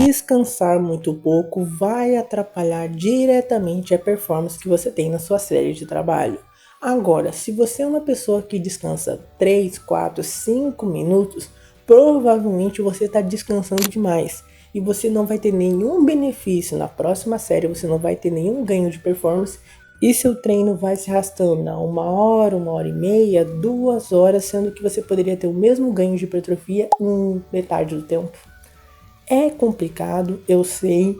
Descansar muito pouco vai atrapalhar diretamente a performance que você tem na sua série de trabalho. Agora, se você é uma pessoa que descansa 3, 4, 5 minutos, provavelmente você está descansando demais e você não vai ter nenhum benefício na próxima série, você não vai ter nenhum ganho de performance e seu treino vai se arrastando a 1 hora, 1 hora e meia, 2 horas, sendo que você poderia ter o mesmo ganho de hipertrofia em metade do tempo. É complicado, eu sei.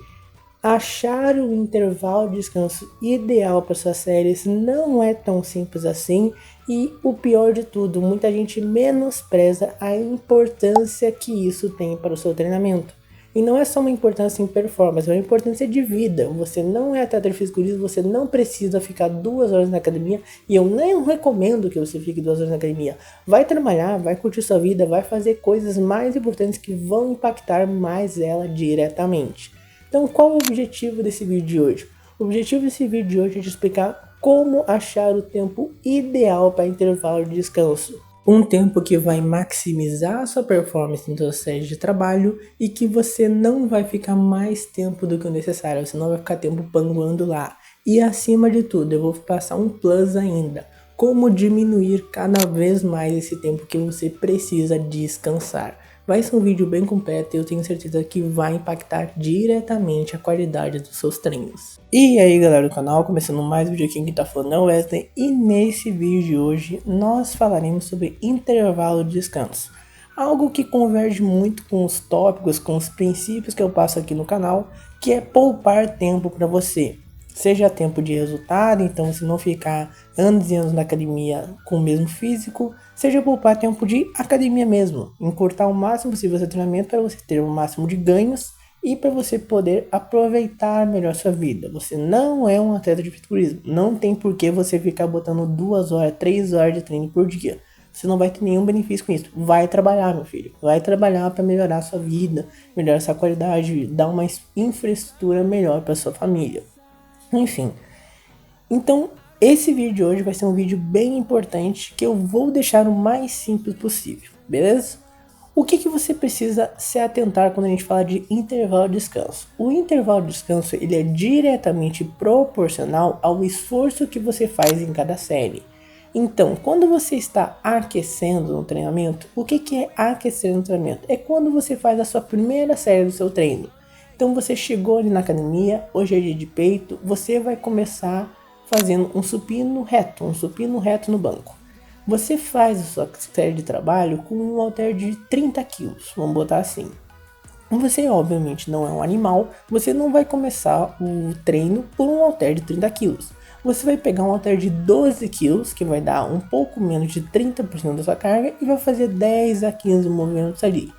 Achar o intervalo de descanso ideal para suas séries não é tão simples assim. E o pior de tudo, muita gente menospreza a importância que isso tem para o seu treinamento. E não é só uma importância em performance, é uma importância de vida. Você não é atleta de fisiculturismo, você não precisa ficar 2 horas na academia. E eu nem recomendo que você fique 2 horas na academia. Vai trabalhar, vai curtir sua vida, vai fazer coisas mais importantes que vão impactar mais ela diretamente. Então, qual é o objetivo desse vídeo de hoje? O objetivo desse vídeo de hoje é te explicar como achar o tempo ideal para intervalo de descanso. Um tempo que vai maximizar a sua performance em sua série de trabalho e que você não vai ficar mais tempo do que o necessário, você não vai ficar tempo panguando lá. E acima de tudo, eu vou passar um plus ainda. Como diminuir cada vez mais esse tempo que você precisa descansar. Vai ser um vídeo bem completo e eu tenho certeza que vai impactar diretamente a qualidade dos seus treinos. E aí galera do canal, começando mais um vídeo aqui, quem tá falando é o Wesley. E nesse vídeo de hoje nós falaremos sobre intervalo de descanso. Algo que converge muito com os tópicos, com os princípios que eu passo aqui no canal, que é poupar tempo para você. Seja tempo de resultado, então se não ficar anos e anos na academia com o mesmo físico, seja poupar tempo de academia mesmo, encurtar o máximo possível seu treinamento para você ter o máximo de ganhos e para você poder aproveitar melhor sua vida. Você não é um atleta de fisiculturismo, não tem por que você ficar botando 2 horas, 3 horas de treino por dia. Você não vai ter nenhum benefício com isso. Vai trabalhar, meu filho. Vai trabalhar para melhorar a sua vida, melhorar a sua qualidade de vida, dar uma infraestrutura melhor para sua família. Enfim, então esse vídeo de hoje vai ser um vídeo bem importante que eu vou deixar o mais simples possível, beleza? O que você precisa se atentar quando a gente fala de intervalo de descanso? O intervalo de descanso ele é diretamente proporcional ao esforço que você faz em cada série. Então, quando você está aquecendo no treinamento, o que é aquecer no treinamento? É quando você faz a sua primeira série do seu treino. Então você chegou ali na academia, hoje é dia de peito, você vai começar fazendo um supino reto no banco. Você faz a sua série de trabalho com um halter de 30 kg, vamos botar assim. Você obviamente não é um animal, você não vai começar o treino por um halter de 30 kg. Você vai pegar um halter de 12 kg, que vai dar um pouco menos de 30% da sua carga, e vai fazer 10 a 15 movimentos ali.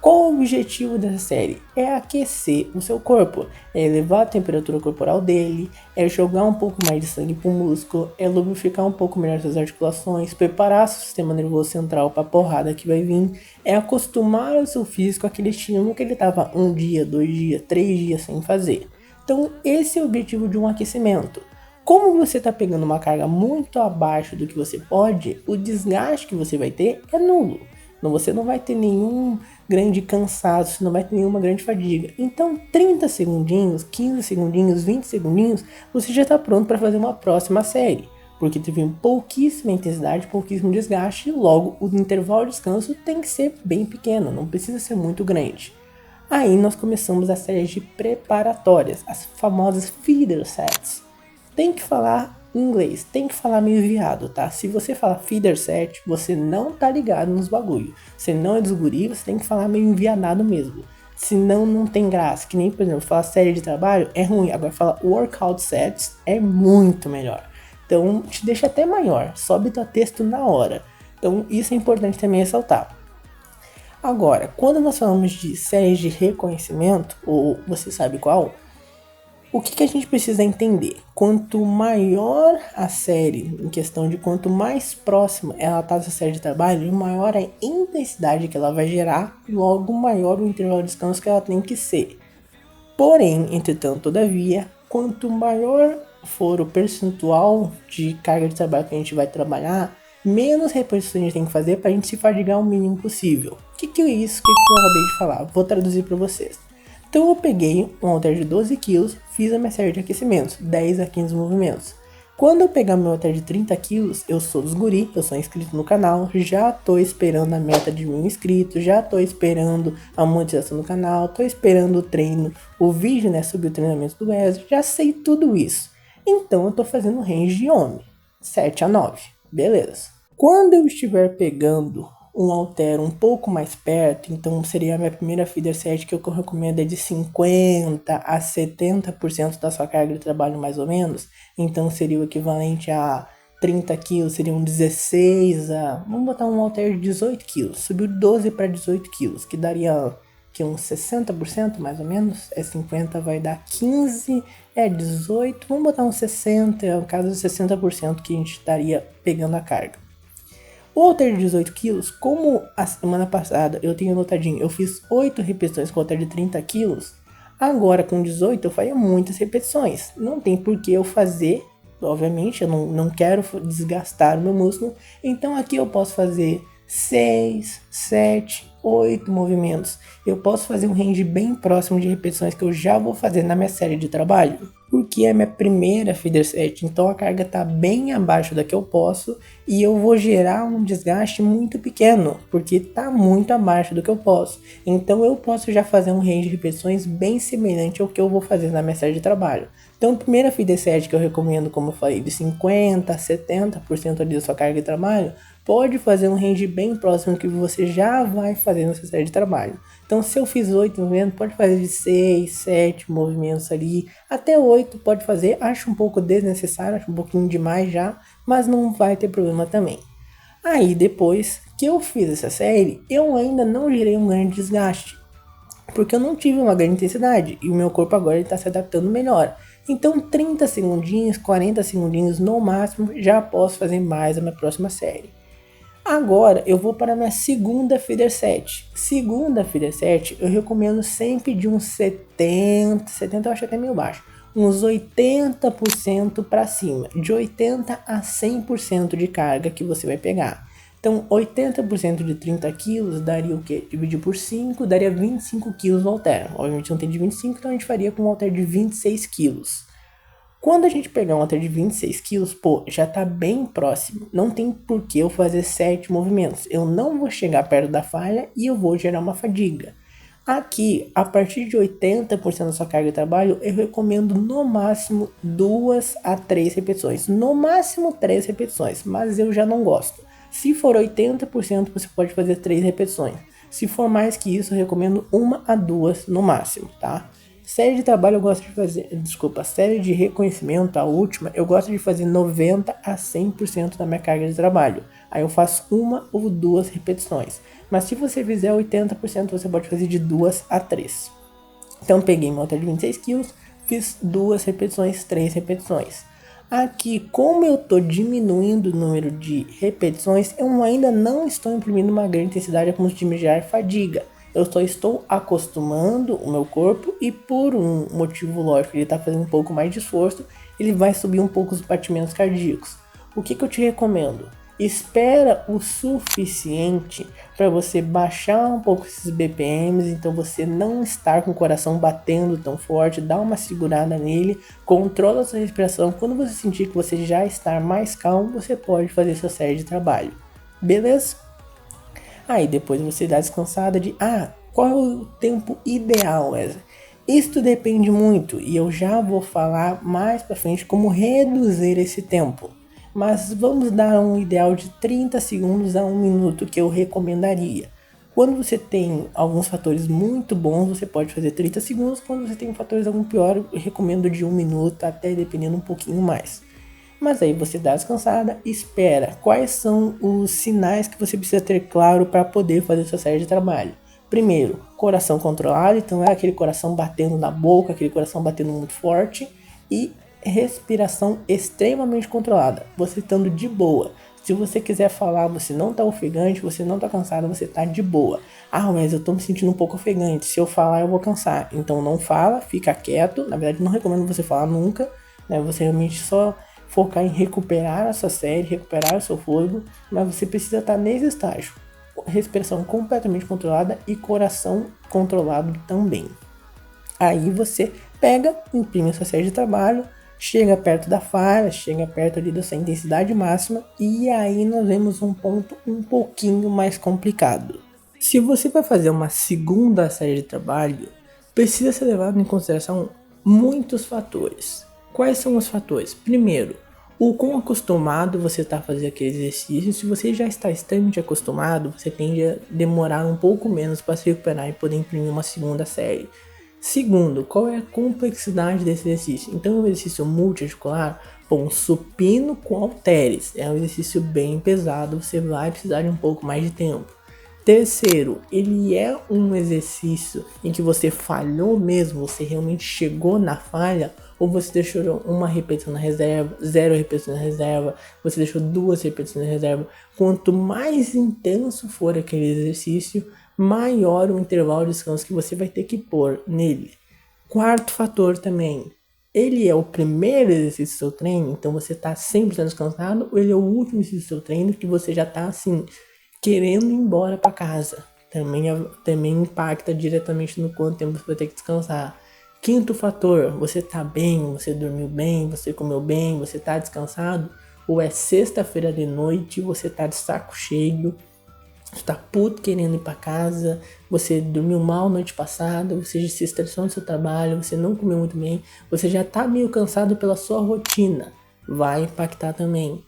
Qual o objetivo dessa série? É aquecer o seu corpo, é elevar a temperatura corporal dele, é jogar um pouco mais de sangue para o músculo, é lubrificar um pouco melhor suas articulações, preparar seu sistema nervoso central para a porrada que vai vir, é acostumar o seu físico àquele estímulo que ele estava 1 dia, 2 dias, 3 dias sem fazer. Então esse é o objetivo de um aquecimento. Como você está pegando uma carga muito abaixo do que você pode, o desgaste que você vai ter é nulo. Você não vai ter nenhum grande cansaço, não vai ter nenhuma grande fadiga. Então 30 segundinhos, 15 segundinhos, 20 segundinhos, você já está pronto para fazer uma próxima série. Porque teve pouquíssima intensidade, pouquíssimo desgaste, e logo o intervalo de descanso tem que ser bem pequeno, não precisa ser muito grande. Aí nós começamos a série de preparatórias, as famosas feeder sets. Tem que falar inglês, tem que falar meio viado, tá? Se você fala feeder set, você não tá ligado nos bagulho. Você não é dos guri, você tem que falar meio envianado mesmo. Senão não tem graça. Que nem, por exemplo, falar série de trabalho é ruim. Agora falar workout sets é muito melhor. Então te deixa até maior, sobe teu texto na hora. Então isso é importante também ressaltar. Agora, quando nós falamos de séries de reconhecimento, ou você sabe qual, o que a gente precisa entender? Quanto maior a série, em questão de quanto mais próxima ela está dessa série de trabalho, maior a intensidade que ela vai gerar, logo maior o intervalo de descanso que ela tem que ser. Porém, entretanto, todavia, quanto maior for o percentual de carga de trabalho que a gente vai trabalhar, menos repetições a gente tem que fazer para a gente se fadigar o mínimo possível. O que é isso que eu acabei de falar? Vou traduzir para vocês. Então eu peguei um halter de 12 kg, fiz a minha série de aquecimentos, 10 a 15 movimentos. Quando eu pegar meu halter de 30 kg, eu sou dos guri, eu sou inscrito no canal, já tô esperando a meta de 1000 inscritos, já tô esperando a monetização do canal, tô esperando o treino, o vídeo, né, sobre o treinamento do Wesley, já sei tudo isso. Então eu tô fazendo range de homem, 7 a 9, beleza. Quando eu estiver pegando um halter um pouco mais perto, então seria a minha primeira feeder set, que eu recomendo é de 50 a 70% da sua carga de trabalho mais ou menos, então seria o equivalente a 30 kg, seriam 16 a... vamos botar um halter de 18 kg, subiu 12 para 18 kg, que daria que uns 60% mais ou menos, 50 vai dar 15, 18, vamos botar uns 60, no caso de 60% que a gente estaria pegando a carga. O halter de 18 kg, como a semana passada eu tenho anotadinho, eu fiz 8 repetições com o halter de 30 kg, agora com 18 eu faria muitas repetições. Não tem por que eu fazer, obviamente, eu não quero desgastar o meu músculo, então aqui eu posso fazer 6, 7, 8 movimentos. Eu posso fazer um range bem próximo de repetições que eu já vou fazer na minha série de trabalho, porque é minha primeira feeder set, então a carga está bem abaixo da que eu posso e eu vou gerar um desgaste muito pequeno, porque está muito abaixo do que eu posso. Então eu posso já fazer um range de repetições bem semelhante ao que eu vou fazer na minha série de trabalho. Então a primeira feeder set que eu recomendo, como eu falei, de 50 a 70% ali da sua carga de trabalho, pode fazer um range bem próximo que você já vai fazer nessa série de trabalho. Então se eu fiz 8 movimentos, pode fazer de 6, 7 movimentos ali, até 8 pode fazer, acho um pouco desnecessário, acho um pouquinho demais já, mas não vai ter problema também. Aí depois que eu fiz essa série, eu ainda não gerei um grande desgaste, porque eu não tive uma grande intensidade e o meu corpo agora está se adaptando melhor. Então 30 segundinhos, 40 segundinhos no máximo, já posso fazer mais a minha próxima série. Agora eu vou para a minha segunda feeder set. Segunda feeder set eu recomendo sempre de uns 70 eu acho até meio baixo, uns 80% para cima, de 80 a 100% de carga que você vai pegar. Então 80% de 30 kg daria o que? Dividir por 5, daria 25 kg no halter. Obviamente não tem de 25, então a gente faria com um halter de 26 kg. Quando a gente pegar um halter de 26 kg, pô, já tá bem próximo. Não tem por que eu fazer 7 movimentos. Eu não vou chegar perto da falha e eu vou gerar uma fadiga. Aqui, a partir de 80% da sua carga de trabalho, eu recomendo no máximo 2 a 3 repetições. No máximo 3 repetições, mas eu já não gosto. Se for 80%, você pode fazer 3 repetições. Se for mais que isso, eu recomendo 1 a 2 no máximo, tá? Série de trabalho eu gosto de fazer, série de reconhecimento, a última, eu gosto de fazer 90 a 100% da minha carga de trabalho. Aí eu faço 1 ou 2 repetições. Mas se você fizer 80%, você pode fazer de 2 a 3. Então peguei meu halter de 26 kg, fiz 2 repetições, 3 repetições. Aqui, como eu estou diminuindo o número de repetições, eu ainda não estou imprimindo uma grande intensidade a ponto de me gerar fadiga. Eu só estou acostumando o meu corpo e por um motivo lógico, ele está fazendo um pouco mais de esforço, ele vai subir um pouco os batimentos cardíacos. O que eu te recomendo? Espera o suficiente para você baixar um pouco esses BPMs, então você não estar com o coração batendo tão forte, dá uma segurada nele, controla a sua respiração. Quando você sentir que você já está mais calmo, você pode fazer sua série de trabalho. Beleza? Aí depois você dá descansada de, qual é o tempo ideal, Wesley? Isso depende muito e eu já vou falar mais pra frente como reduzir esse tempo. Mas vamos dar um ideal de 30 segundos a 1 minuto que eu recomendaria. Quando você tem alguns fatores muito bons, você pode fazer 30 segundos. Quando você tem fatores algum pior, eu recomendo de 1 minuto até dependendo um pouquinho mais. Mas aí você dá a descansada, espera. Quais são os sinais que você precisa ter claro para poder fazer sua série de trabalho? Primeiro, coração controlado, então é aquele coração batendo na boca, aquele coração batendo muito forte. E respiração extremamente controlada, você estando de boa. Se você quiser falar, você não está ofegante, você não está cansado, você está de boa. Mas eu estou me sentindo um pouco ofegante, se eu falar eu vou cansar. Então não fala, fica quieto. Na verdade não recomendo você falar nunca, né? Você realmente só focar em recuperar a sua série, recuperar o seu fôlego, mas você precisa estar nesse estágio. Respiração completamente controlada e coração controlado também. Aí você pega, imprime a sua série de trabalho, chega perto da falha, chega perto ali da sua intensidade máxima e aí nós vemos um ponto um pouquinho mais complicado. Se você vai fazer uma segunda série de trabalho, precisa ser levado em consideração muitos fatores. Quais são os fatores? Primeiro, o quão acostumado você está a fazer aquele exercício. Se você já está extremamente acostumado, você tende a demorar um pouco menos para se recuperar e poder imprimir uma segunda série. Segundo, qual é a complexidade desse exercício? Então, um exercício multiarticular, um supino com halteres, é um exercício bem pesado, você vai precisar de um pouco mais de tempo. Terceiro, ele é um exercício em que você falhou mesmo, você realmente chegou na falha, ou você deixou uma repetição na reserva, 0 repetições na reserva, você deixou 2 repetições na reserva. Quanto mais intenso for aquele exercício, maior o intervalo de descanso que você vai ter que pôr nele. Quarto fator também, ele é o primeiro exercício do seu treino, então você está 100% descansado, ou ele é o último exercício do seu treino que você já está assim, querendo ir embora para casa. Também impacta diretamente no quanto tempo você vai ter que descansar. Quinto fator, você tá bem, você dormiu bem, você comeu bem, você tá descansado? Ou é sexta-feira de noite, você tá de saco cheio, você tá puto querendo ir para casa, você dormiu mal noite passada, você se estressou no seu trabalho, você não comeu muito bem, você já tá meio cansado pela sua rotina. Vai impactar também.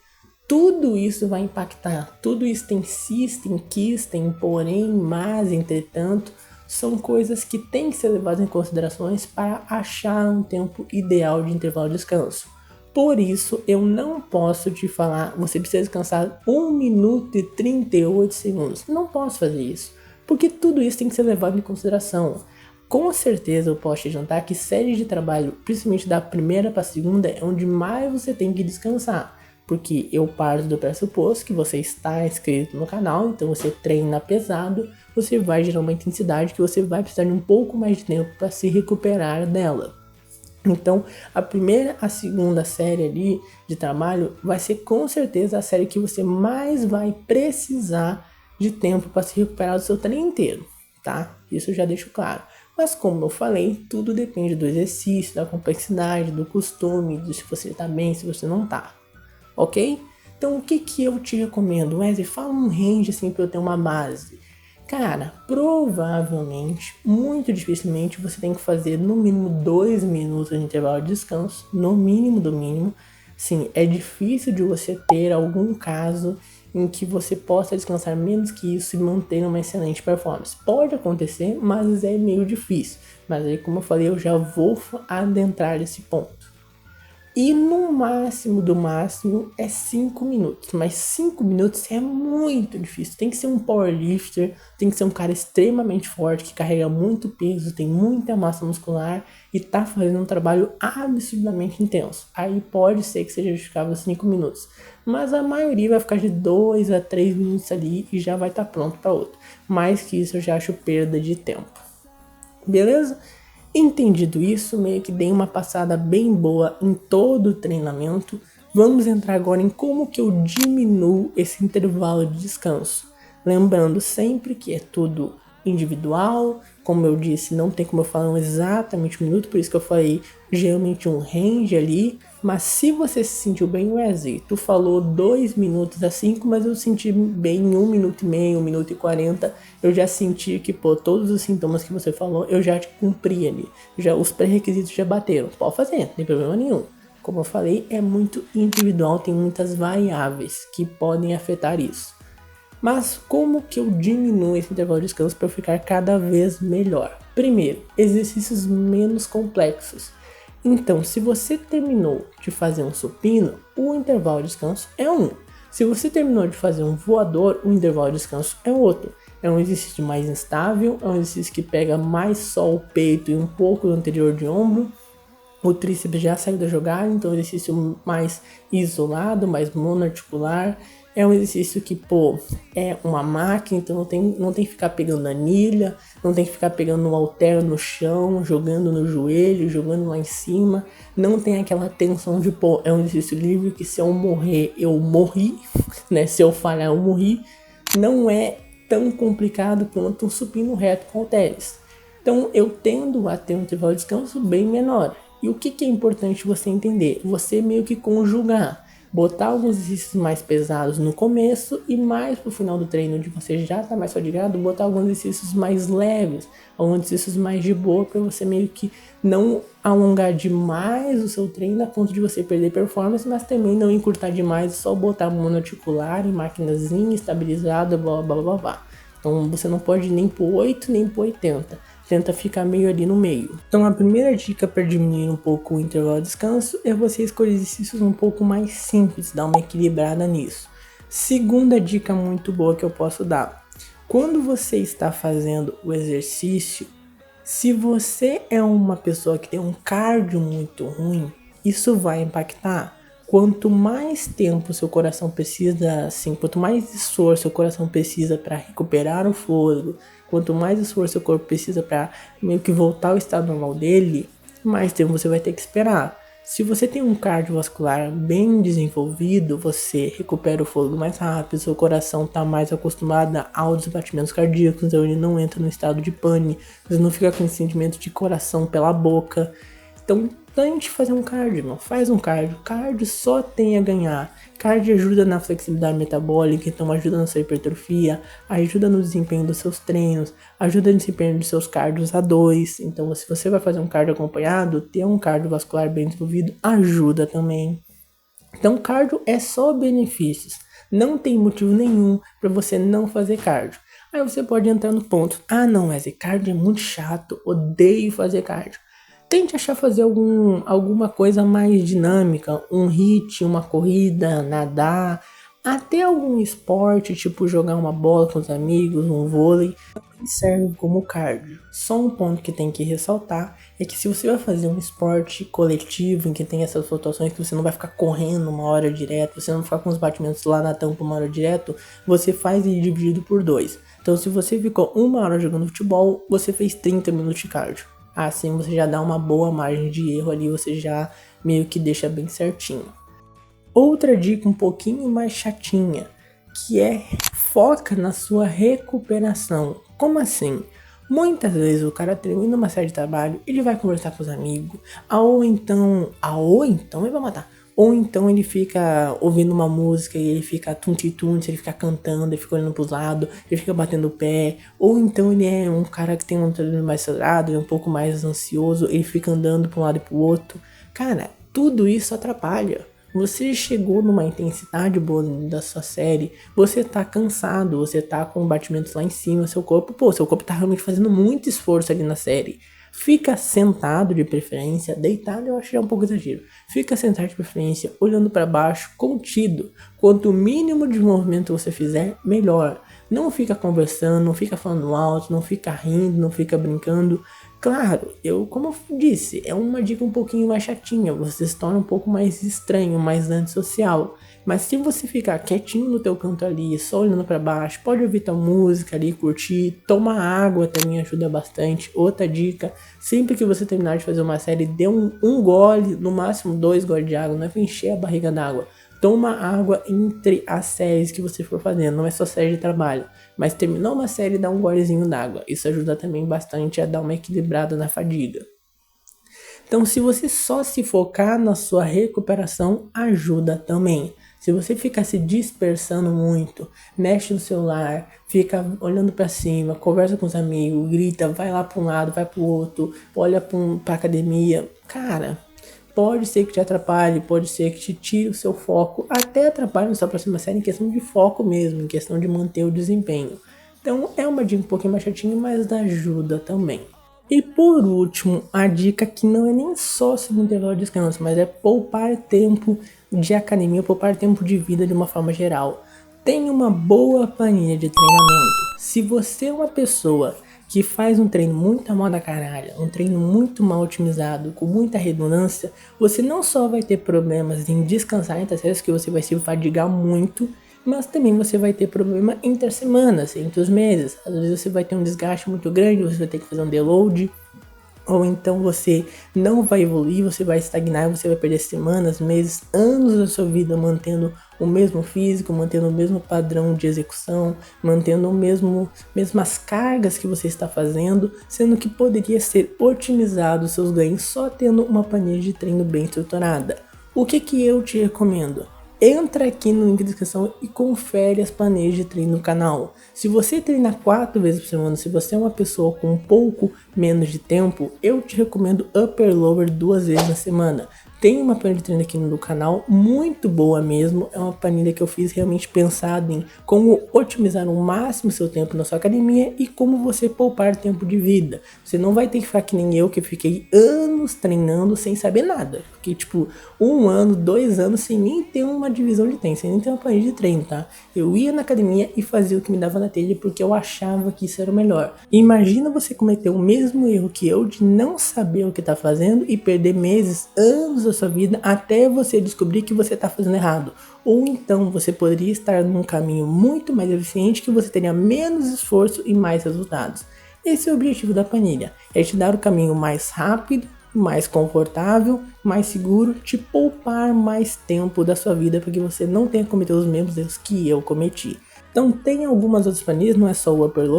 Tudo isso vai impactar, tudo isso tem cis, tem quis, tem porém, mas, entretanto, são coisas que têm que ser levadas em considerações para achar um tempo ideal de intervalo de descanso. Por isso, eu não posso te falar, você precisa descansar 1 minuto e 38 segundos. Não posso fazer isso, porque tudo isso tem que ser levado em consideração. Com certeza eu posso te adiantar que série de trabalho, principalmente da primeira para a segunda, é onde mais você tem que descansar. Porque eu parto do pressuposto que você está inscrito no canal, então você treina pesado, você vai gerar uma intensidade que você vai precisar de um pouco mais de tempo para se recuperar dela. Então, a primeira, a segunda série ali de trabalho vai ser com certeza a série que você mais vai precisar de tempo para se recuperar do seu treino inteiro, tá? Isso eu já deixo claro. Mas como eu falei, tudo depende do exercício, da complexidade, do costume, de se você está bem, se você não está. Ok? Então o que eu te recomendo, Wesley? Fala um range assim para eu ter uma base. Cara, provavelmente, muito dificilmente, você tem que fazer no mínimo 2 minutos de intervalo de descanso, no mínimo do mínimo. Sim, é difícil de você ter algum caso em que você possa descansar menos que isso e manter uma excelente performance. Pode acontecer, mas é meio difícil. Mas aí, como eu falei, eu já vou adentrar esse ponto. E no máximo do máximo é 5 minutos. Mas 5 minutos é muito difícil. Tem que ser um powerlifter, tem que ser um cara extremamente forte, que carrega muito peso, tem muita massa muscular e tá fazendo um trabalho absurdamente intenso. Aí pode ser que seja justificável 5 minutos. Mas a maioria vai ficar de 2 a 3 minutos ali e já vai estar pronto para outro. Mais que isso eu já acho perda de tempo. Beleza? Entendido isso, meio que dei uma passada bem boa em todo o treinamento. Vamos entrar agora em como que eu diminuo esse intervalo de descanso. Lembrando sempre que é tudo individual, como eu disse, não tem como eu falar exatamente um minuto, por isso que eu falei geralmente um range ali. Mas se você se sentiu bem, Wesley, tu falou 2 minutos a 5, mas eu senti bem em 1 minuto e meio, 1 minuto e 40. Eu já senti que, todos os sintomas que você falou, eu já cumpri ali. Os pré-requisitos já bateram. Pode fazer, não tem problema nenhum. Como eu falei, é muito individual, tem muitas variáveis que podem afetar isso. Mas como que eu diminuo esse intervalo de descanso para ficar cada vez melhor? Primeiro, exercícios menos complexos. Então, se você terminou de fazer um supino, o intervalo de descanso é 1. Se você terminou de fazer um voador, o intervalo de descanso é outro. É um exercício mais instável, é um exercício que pega mais só o peito e um pouco do anterior de ombro. O tríceps já saiu da jogada, então é um exercício mais isolado, mais monoarticular. É um exercício que, é uma máquina, então não tem que ficar pegando anilha, não tem que ficar pegando um halter no chão, jogando no joelho, jogando lá em cima. Não tem aquela tensão de, é um exercício livre que se eu morrer, eu morri, né? Se eu falhar, eu morri. Não é tão complicado quanto um supino reto com halteres. Então eu tendo a ter um intervalo de descanso bem menor. E o que é importante você entender? Você meio que conjugar. Botar alguns exercícios mais pesados no começo e mais pro final do treino, onde você já tá mais fadigado, botar alguns exercícios mais leves, alguns exercícios mais de boa, para você meio que não alongar demais o seu treino a ponto de você perder performance, mas também não encurtar demais, só botar monoarticular em maquinazinha estabilizada, blá blá blá blá. Então você não pode ir nem pro 8 nem pro 80. Tenta ficar meio ali no meio. Então a primeira dica para diminuir um pouco o intervalo de descanso é você escolher exercícios um pouco mais simples, dar uma equilibrada nisso. Segunda dica muito boa que eu posso dar. Quando você está fazendo o exercício, se você é uma pessoa que tem um cardio muito ruim, isso vai impactar. Quanto mais tempo seu coração precisa, assim, quanto mais esforço seu coração precisa para recuperar o fôlego, quanto mais esforço seu corpo precisa para meio que voltar ao estado normal dele, mais tempo você vai ter que esperar. Se você tem um cardiovascular bem desenvolvido, você recupera o fôlego mais rápido, seu coração está mais acostumado aos batimentos cardíacos, então ele não entra no estado de pane, você não fica com esse sentimento de coração pela boca. Então, tente fazer um cardio, não faz um cardio. Cardio só tem a ganhar. Cardio ajuda na flexibilidade metabólica, então ajuda na sua hipertrofia, ajuda no desempenho dos seus treinos, ajuda no desempenho dos seus cardios A2. Então, se você vai fazer um cardio acompanhado, ter um cardiovascular bem desenvolvido ajuda também. Então, cardio é só benefícios. Não tem motivo nenhum para você não fazer cardio. Aí você pode entrar no ponto: ah, não, mas cardio é muito chato, odeio fazer cardio. Tente achar fazer alguma coisa mais dinâmica, um hit, uma corrida, nadar, até algum esporte, tipo jogar uma bola com os amigos, um vôlei, também serve como cardio. Só um ponto que tem que ressaltar é que se você vai fazer um esporte coletivo em que tem essas flutuações, que você não vai ficar correndo uma hora direto, você não vai ficar com os batimentos lá na tampa uma hora direto, você faz ele dividido por 2. Então se você ficou 1 hora jogando futebol, você fez 30 minutos de cardio. Assim você já dá uma boa margem de erro ali, você já meio que deixa bem certinho. Outra dica um pouquinho mais chatinha, que é foca na sua recuperação. Como assim? Muitas vezes o cara termina uma série de trabalho, ele vai conversar com os amigos, ou então ele vai matar. Ou então ele fica ouvindo uma música e ele fica tunti-tunti, ele fica cantando, ele fica olhando pros lados, ele fica batendo o pé. Ou então ele é um cara que tem um treino mais acelerado, ele é um pouco mais ansioso, ele fica andando pra um lado e pro outro. Cara, tudo isso atrapalha. Você chegou numa intensidade boa da sua série, você tá cansado, você tá com batimentos lá em cima, seu corpo tá realmente fazendo muito esforço ali na série. Fica sentado de preferência, deitado eu acho que é um pouco exagero. Fica sentado de preferência, olhando para baixo, contido. Quanto mínimo de movimento você fizer, melhor. Não fica conversando, não fica falando alto, não fica rindo, não fica brincando. Claro, como eu disse, é uma dica um pouquinho mais chatinha, você se torna um pouco mais estranho, mais antissocial. Mas se você ficar quietinho no teu canto ali, só olhando para baixo, pode ouvir tua música ali, curtir, tomar água também ajuda bastante. Outra dica, sempre que você terminar de fazer uma série, dê um gole, no máximo 2 goles de água, não é pra encher a barriga d'água. Toma água entre as séries que você for fazendo, não é só série de trabalho. Mas terminou uma série, dá um golezinho d'água. Isso ajuda também bastante a dar uma equilibrada na fadiga. Então, se você só se focar na sua recuperação, ajuda também. Se você ficar se dispersando muito, mexe no celular, fica olhando pra cima, conversa com os amigos, grita, vai lá pra um lado, vai pro outro, olha pra academia, cara, pode ser que te atrapalhe, pode ser que te tire o seu foco, até atrapalhe na sua próxima série em questão de foco mesmo, em questão de manter o desempenho. Então é uma dica um pouquinho mais chatinha, mas ajuda também. E por último, a dica que não é nem só sobre o intervalo de descanso, mas é poupar tempo de academia, poupar tempo de vida de uma forma geral. Tenha uma boa planilha de treinamento. Se você é uma pessoa que faz um treino muito mal da caralho, um treino muito mal otimizado, com muita redundância, você não só vai ter problemas em descansar entre as séries, que você vai se fadigar muito, mas também você vai ter problema entre as semanas, entre os meses. Às vezes você vai ter um desgaste muito grande, você vai ter que fazer um deload. ou então você não vai evoluir, você vai estagnar, você vai perder semanas, meses, anos da sua vida mantendo o mesmo físico, mantendo o mesmo padrão de execução, mantendo mesmas cargas que você está fazendo, sendo que poderia ser otimizado os seus ganhos só tendo uma planilha de treino bem estruturada. O que eu te recomendo? Entra aqui no link da descrição e confere as planilhas de treino no canal. Se você treina 4 vezes por semana, se você é uma pessoa com um pouco menos de tempo, eu te recomendo Upper Lower 2 vezes na semana. Tem uma planilha de treino aqui no canal, muito boa mesmo, é uma planilha que eu fiz realmente pensado em como otimizar ao máximo seu tempo na sua academia e como você poupar tempo de vida. Você não vai ter que ficar que nem eu, que fiquei anos treinando sem saber nada. Fiquei tipo 1 ano, 2 anos sem nem ter uma divisão de treino, sem nem ter uma planilha de treino, tá? Eu ia na academia e fazia o que me dava na telha porque eu achava que isso era o melhor. Imagina você cometer o mesmo erro que eu de não saber o que tá fazendo e perder meses, anos da sua vida até você descobrir que você está fazendo errado. Ou então você poderia estar num caminho muito mais eficiente que você teria menos esforço e mais resultados. Esse é o objetivo da planilha, é te dar o caminho mais rápido, mais confortável, mais seguro, te poupar mais tempo da sua vida para que você não tenha cometido os mesmos erros que eu cometi. Então tem algumas outras planilhas, não é só o Upper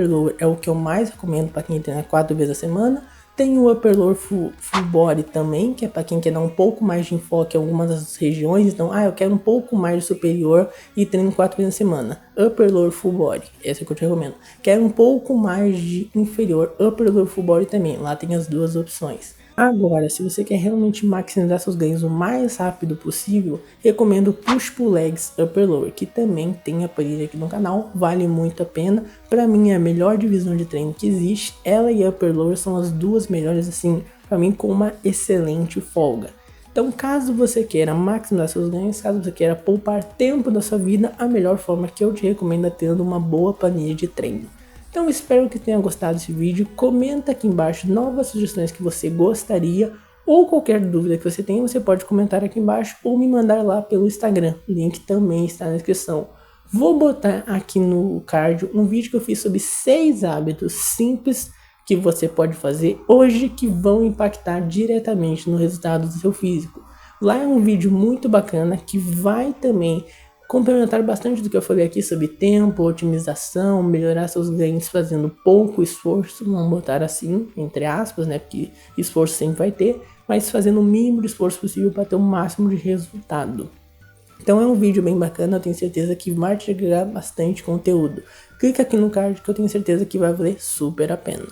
Lower é o que eu mais recomendo para quem treina 4 vezes a semana. Tem o Upper Lower Full Body também, que é para quem quer dar um pouco mais de enfoque em algumas das regiões. Então, eu quero um pouco mais de superior e treino 4 vezes na semana. Upper Lower Full Body, esse é o que eu te recomendo. Quero um pouco mais de inferior, Upper Lower Full Body também. Lá tem as duas opções. Agora, se você quer realmente maximizar seus ganhos o mais rápido possível, recomendo Push Pull Legs Upper Lower, que também tem a planilha aqui no canal, vale muito a pena. Para mim é a melhor divisão de treino que existe, ela e Upper Lower são as duas melhores assim, para mim com uma excelente folga. Então, caso você queira maximizar seus ganhos, caso você queira poupar tempo da sua vida, a melhor forma que eu te recomendo é tendo uma boa planilha de treino. Então espero que tenha gostado desse vídeo, comenta aqui embaixo novas sugestões que você gostaria ou qualquer dúvida que você tenha, você pode comentar aqui embaixo ou me mandar lá pelo Instagram, o link também está na descrição. Vou botar aqui no card um vídeo que eu fiz sobre 6 hábitos simples que você pode fazer hoje que vão impactar diretamente no resultado do seu físico. Lá é um vídeo muito bacana que vai também complementar bastante do que eu falei aqui sobre tempo, otimização, melhorar seus ganhos fazendo pouco esforço, vamos botar assim, entre aspas, né, porque esforço sempre vai ter, mas fazendo o mínimo de esforço possível para ter o máximo de resultado. Então é um vídeo bem bacana, eu tenho certeza que vai te agregar bastante conteúdo. Clica aqui no card que eu tenho certeza que vai valer super a pena.